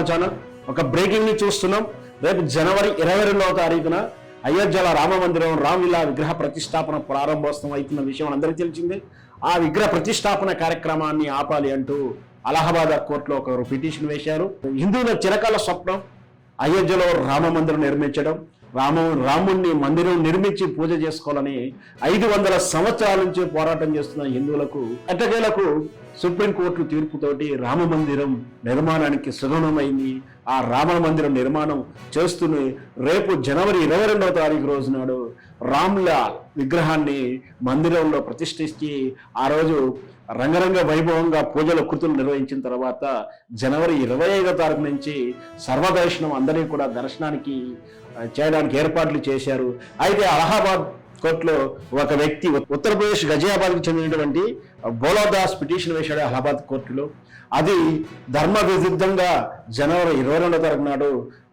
Our channel ఒక breaking ని చూస్తున్నాం. రేపు జనవరి 22వ తారీఖున అయోధ్యలో రామ మందిరం రామలీలా విగ్రహ ప్రతిష్టాపన ప్రారంభోత్సవం అవుతున్న విషయం అందరికీ తెలిసిందే. ఆ విగ్రహ ప్రతిష్టాపన కార్యక్రమాన్ని ఆపాలి అంటూ అలహాబాద్ కోర్టులో ఒక పిటిషన్ వేశారు. హిందువుల చిరకాల స్వప్నం అయోధ్యలో రామ మందిరం నిర్మించడం, రాముణ్ణి మందిరం నిర్మించి పూజ చేసుకోవాలని 500 సంవత్సరాల నుంచి పోరాటం చేస్తున్న హిందువులకు ఎట్టకేలకు సుప్రీంకోర్టు తీర్పుతోటి రామ మందిరం నిర్మాణానికి సుగమమైంది. ఆ రామ మందిరం నిర్మాణం చేస్తూనే రేపు జనవరి 22వ తారీఖు రోజు నాడు రాముల విగ్రహాన్ని మందిరంలో ప్రతిష్ఠించి ఆ రోజు రంగరంగ వైభవంగా పూజల కృతులు నిర్వహించిన తర్వాత జనవరి 25వ తారీఖు నుంచి సర్వదర్శనం అందరినీ కూడా దర్శనానికి చేయడానికి ఏర్పాట్లు చేశారు. అయితే అలహాబాద్ కోర్టులో ఒక వ్యక్తి ఉత్తరప్రదేశ్ గజియాబాద్కి చెందినటువంటి బోలాదాస్ పిటిషన్ వేశాడు అలహాబాద్ కోర్టులో. అది ధర్మ విరుద్ధంగా జనవరి 22వ తారీఖు నాడు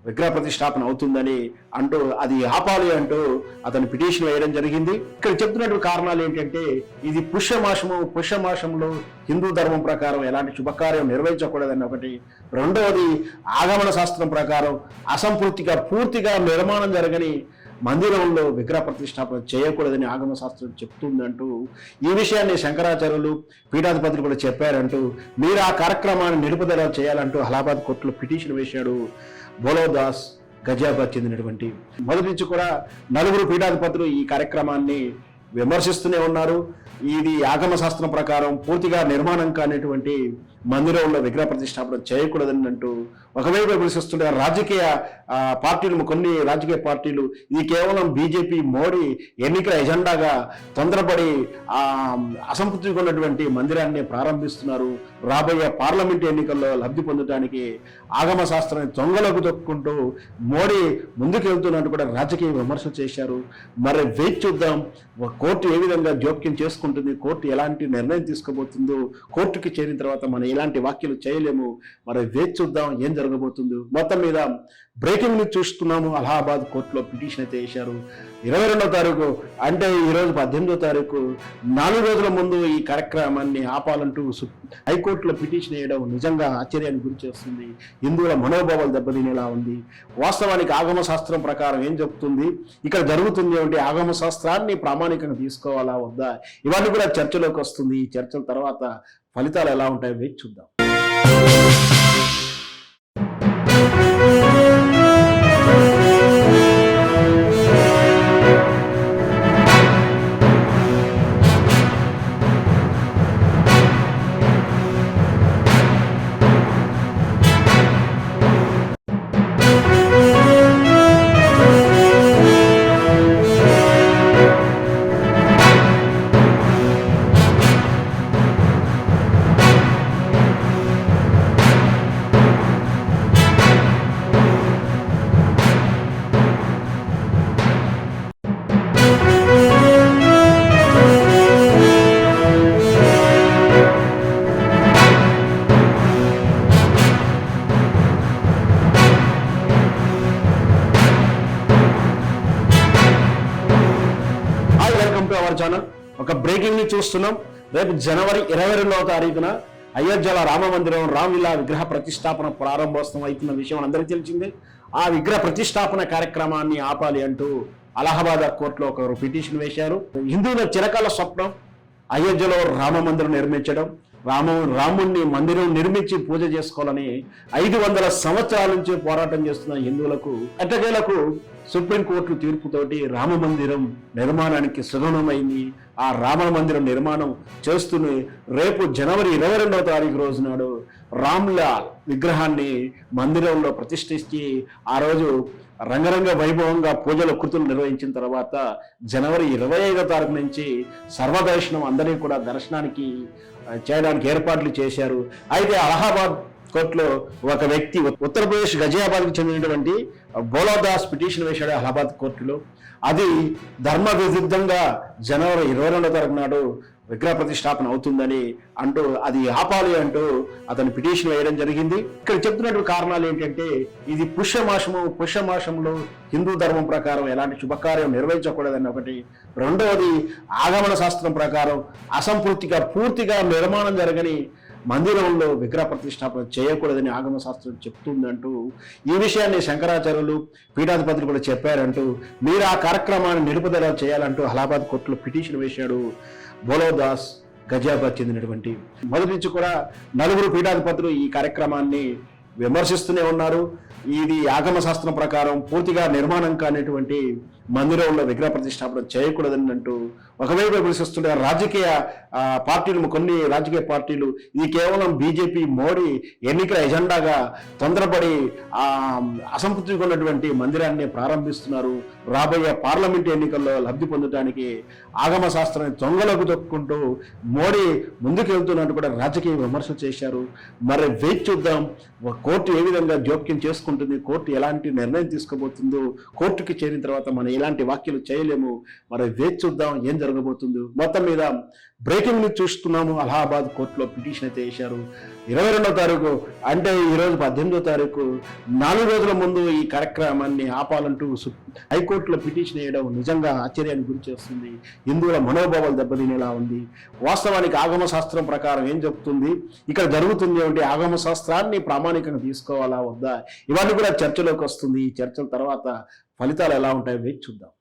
విగ్రహ ప్రతిష్టాపన అవుతుందని అంటూ అది ఆపాలి అంటూ అతను పిటిషన్ వేయడం జరిగింది. ఇక్కడ చెప్తున్నటువంటి కారణాలు ఏంటంటే ఇది పుష్యమాసంలో హిందూ ధర్మం ప్రకారం ఎలాంటి శుభకార్యం నిర్వహించకూడదని ఒకటి, రెండవది ఆగమన శాస్త్రం ప్రకారం పూర్తిగా నిర్మాణం జరగని మందిరంలో విగ్రహ ప్రతిష్టాపన చేయకూడదని ఆగమ శాస్త్రం చెప్తుందంటూ ఈ విషయాన్ని శంకరాచార్యులు పీఠాధిపతులు కూడా చెప్పారంటూ మీరు ఆ కార్యక్రమాన్ని నిలుపుదల చేయాలంటూ అలహాబాద్ కోర్టులో పిటిషన్ వేశాడు బోలాదాస్ గజియాబాద్ చెందినటువంటి. మొదటి నుంచి కూడా 4 పీఠాధిపతులు ఈ కార్యక్రమాన్ని విమర్శిస్తూనే ఉన్నారు. ఇది ఆగమ శాస్త్రం ప్రకారం పూర్తిగా నిర్మాణం కానిటువంటి మందిరంలో విగ్రహ ప్రతిష్టాపన చేయకూడదని అంటూ ఒకవైపు విమర్శిస్తుంటే కొన్ని రాజకీయ పార్టీలు ఇది కేవలం బీజేపీ మోడీ ఎన్నికల ఎజెండాగా తొందరపడి అసంతృప్తిగా ఉన్నటువంటి మందిరాన్ని ప్రారంభిస్తున్నారు. రాబోయే పార్లమెంట్ ఎన్నికల్లో లబ్ధి పొందడానికి ఆగమ శాస్త్రాన్ని తొంగలకు తొక్కుంటూ మోడీ ముందుకు వెళ్తున్నట్టు కూడా రాజకీయ విమర్శలు చేశారు. మరి వేచి చూద్దాం కోర్టు ఏ విధంగా జోక్యం చేసుకుంటుంది, కోర్టు ఎలాంటి నిర్ణయం తీసుకోబోతుందో, కోర్టుకి చేరిన తర్వాత మనం ఎలాంటి వ్యాఖ్యలు చేయలేము. మరి వేచి చూద్దాం ఏం జరగబోతుందో. మొత్తం మీద బ్రేకింగ్ న్యూస్ చూస్తున్నాము. అలహాబాద్ కోర్టులో పిటిషన్ అయితే వేశారు. 22వ తారీఖు అంటే ఈరోజు 18వ తారీఖు 4 రోజుల ముందు ఈ కార్యక్రమాన్ని ఆపాలంటూ హైకోర్టులో పిటిషన్ వేయడం నిజంగా ఆశ్చర్యానికి గురి చేస్తుంది. హిందువుల మనోభావాలు దెబ్బతినేలా ఉంది. వాస్తవానికి ఆగమ శాస్త్రం ప్రకారం ఏం చెప్తుంది, ఇక్కడ జరుగుతుంది ఏమిటి, ఆగమ శాస్త్రాన్ని ప్రామాణికంగా తీసుకోవాలా వద్దా, ఇవన్నీ కూడా చర్చలోకి వస్తుంది. ఈ చర్చల తర్వాత ఫలితాలు ఎలా ఉంటాయో వేచి చూద్దాం. అవర్ ఛానల్ ఒక బ్రేకింగ్ ని చూస్తున్నాం. రేపు జనవరి 22వ తారీఖున అయోధ్యలో రామ మందిరం రామలీలా విగ్రహ ప్రతిష్టాపన ప్రారంభోత్సవం అవుతున్న విషయం అందరికీ తెలిసిందే. ఆ విగ్రహ ప్రతిష్టాపన కార్యక్రమాన్ని ఆపాలి అంటూ అలహాబాద్ కోర్టులో ఒక పిటిషన్ వేశారు. హిందువుల చిరకాల స్వప్నం అయోధ్యలో రామ మందిరం నిర్మించడం, రాముణ్ణి మందిరం నిర్మించి పూజ చేసుకోవాలని 500 సంవత్సరాల నుంచి పోరాటం చేస్తున్న హిందువులకు ఎట్టకేలకు సుప్రీంకోర్టు తీర్పుతోటి రామ మందిరం నిర్మాణానికి సుగమమైంది. ఆ రామ మందిరం నిర్మాణం చేస్తూనే రేపు జనవరి 22వ తారీఖు రోజు నాడు రాముల విగ్రహాన్ని మందిరంలో ప్రతిష్ఠించి ఆ రోజు రంగరంగ వైభవంగా పూజల కృతులు నిర్వహించిన తర్వాత జనవరి 25వ తారీఖు నుంచి సర్వదర్శనం అందరినీ కూడా దర్శనానికి చేయడానికి ఏర్పాట్లు చేశారు. అయితే అలహాబాద్ కోర్టులో ఒక వ్యక్తి ఉత్తరప్రదేశ్ గజియాబాద్కి చెందినటువంటి బోలాదాస్ పిటిషన్ వేశాడు అలహాబాద్ కోర్టులో. అది ధర్మ విరుద్ధంగా జనవరి 22వ తారీఖు నాడు విగ్రహ ప్రతిష్టాపన అవుతుందని అంటూ అది ఆపాలి అంటూ అతను పిటిషన్ వేయడం జరిగింది. ఇక్కడ చెప్తున్నటువంటి కారణాలు ఏంటంటే ఇది పుష్యమాసంలో హిందూ ధర్మం ప్రకారం ఎలాంటి శుభకార్యం నిర్వహించకూడదని ఒకటి, రెండవది ఆగమన శాస్త్రం ప్రకారం పూర్తిగా నిర్మాణం జరగని మందిరంలో విగ్రహ ప్రతిష్టాపన చేయకూడదని ఆగమ శాస్త్రం చెప్తుందంటూ ఈ విషయాన్ని శంకరాచార్యులు పీఠాధిపతులు కూడా చెప్పారంటూ మీరు ఆ కార్యక్రమాన్ని నిలుపుదల చేయాలంటూ అలహాబాద్ కోర్టులో పిటిషన్ వేశాడు బోలోదాస్ గజియాబాద్ చెందినటువంటి. మొదటి నుంచి కూడా నలుగురు పీఠాధిపతులు ఈ కార్యక్రమాన్ని విమర్శిస్తూనే ఉన్నారు. ఇది ఆగమ శాస్త్రం ప్రకారం పూర్తిగా నిర్మాణం కానిటువంటి మందిరంలో విగ్రహ ప్రతిష్టాపన చేయకూడదని అంటూ ఒకవైపు విమర్శిస్తుంటే రాజకీయ పార్టీలు, కొన్ని రాజకీయ పార్టీలు ఇది కేవలం బీజేపీ మోడీ ఎన్నికల ఎజెండాగా తొందరపడి అసంతృప్తిగా ఉన్నటువంటి మందిరాన్ని ప్రారంభిస్తున్నారు, రాబోయే పార్లమెంట్ ఎన్నికల్లో లబ్ధి పొందడానికి ఆగమ శాస్త్రాన్ని తొంగలకు తొక్కుంటూ మోడీ ముందుకు వెళ్తున్నట్టు కూడా రాజకీయ విమర్శలు చేశారు. మరి వేచి చూద్దాం కోర్టు ఏ విధంగా జోక్యం చేసుకుంటుంది, కోర్టు ఎలాంటి నిర్ణయం తీసుకోబోతుందో, కోర్టుకి చేరిన తర్వాత మనం ఎలాంటి వ్యాఖ్యలు చేయలేము. మరి వేచి చూద్దాం ఏం జరగబోతుందో. మొత్తం మీద బ్రేకింగ్ న్యూస్ చూస్తున్నాము. అలహాబాద్ కోర్టులో పిటిషన్ అయితే వేశారు. 22వ తారీఖు అంటే ఈరోజు 18వ తారీఖు 4 రోజుల ముందు ఈ కార్యక్రమాన్ని ఆపాలంటూ హైకోర్టులో పిటిషన్ వేయడం నిజంగా ఆశ్చర్యానికి గురి చేస్తుంది. హిందువుల మనోభావాలు దెబ్బతినేలా ఉంది. వాస్తవానికి ఆగమ శాస్త్రం ప్రకారం ఏం చెప్తుంది, ఇక్కడ జరుగుతుంది ఏమిటి, ఆగమ శాస్త్రాన్ని ప్రామాణికంగా తీసుకోవాలా వద్దా, ఇవన్నీ కూడా చర్చలోకి వస్తుంది. ఈ చర్చల తర్వాత ఫలితాలు ఎలా ఉంటాయో వేచి చూద్దాం.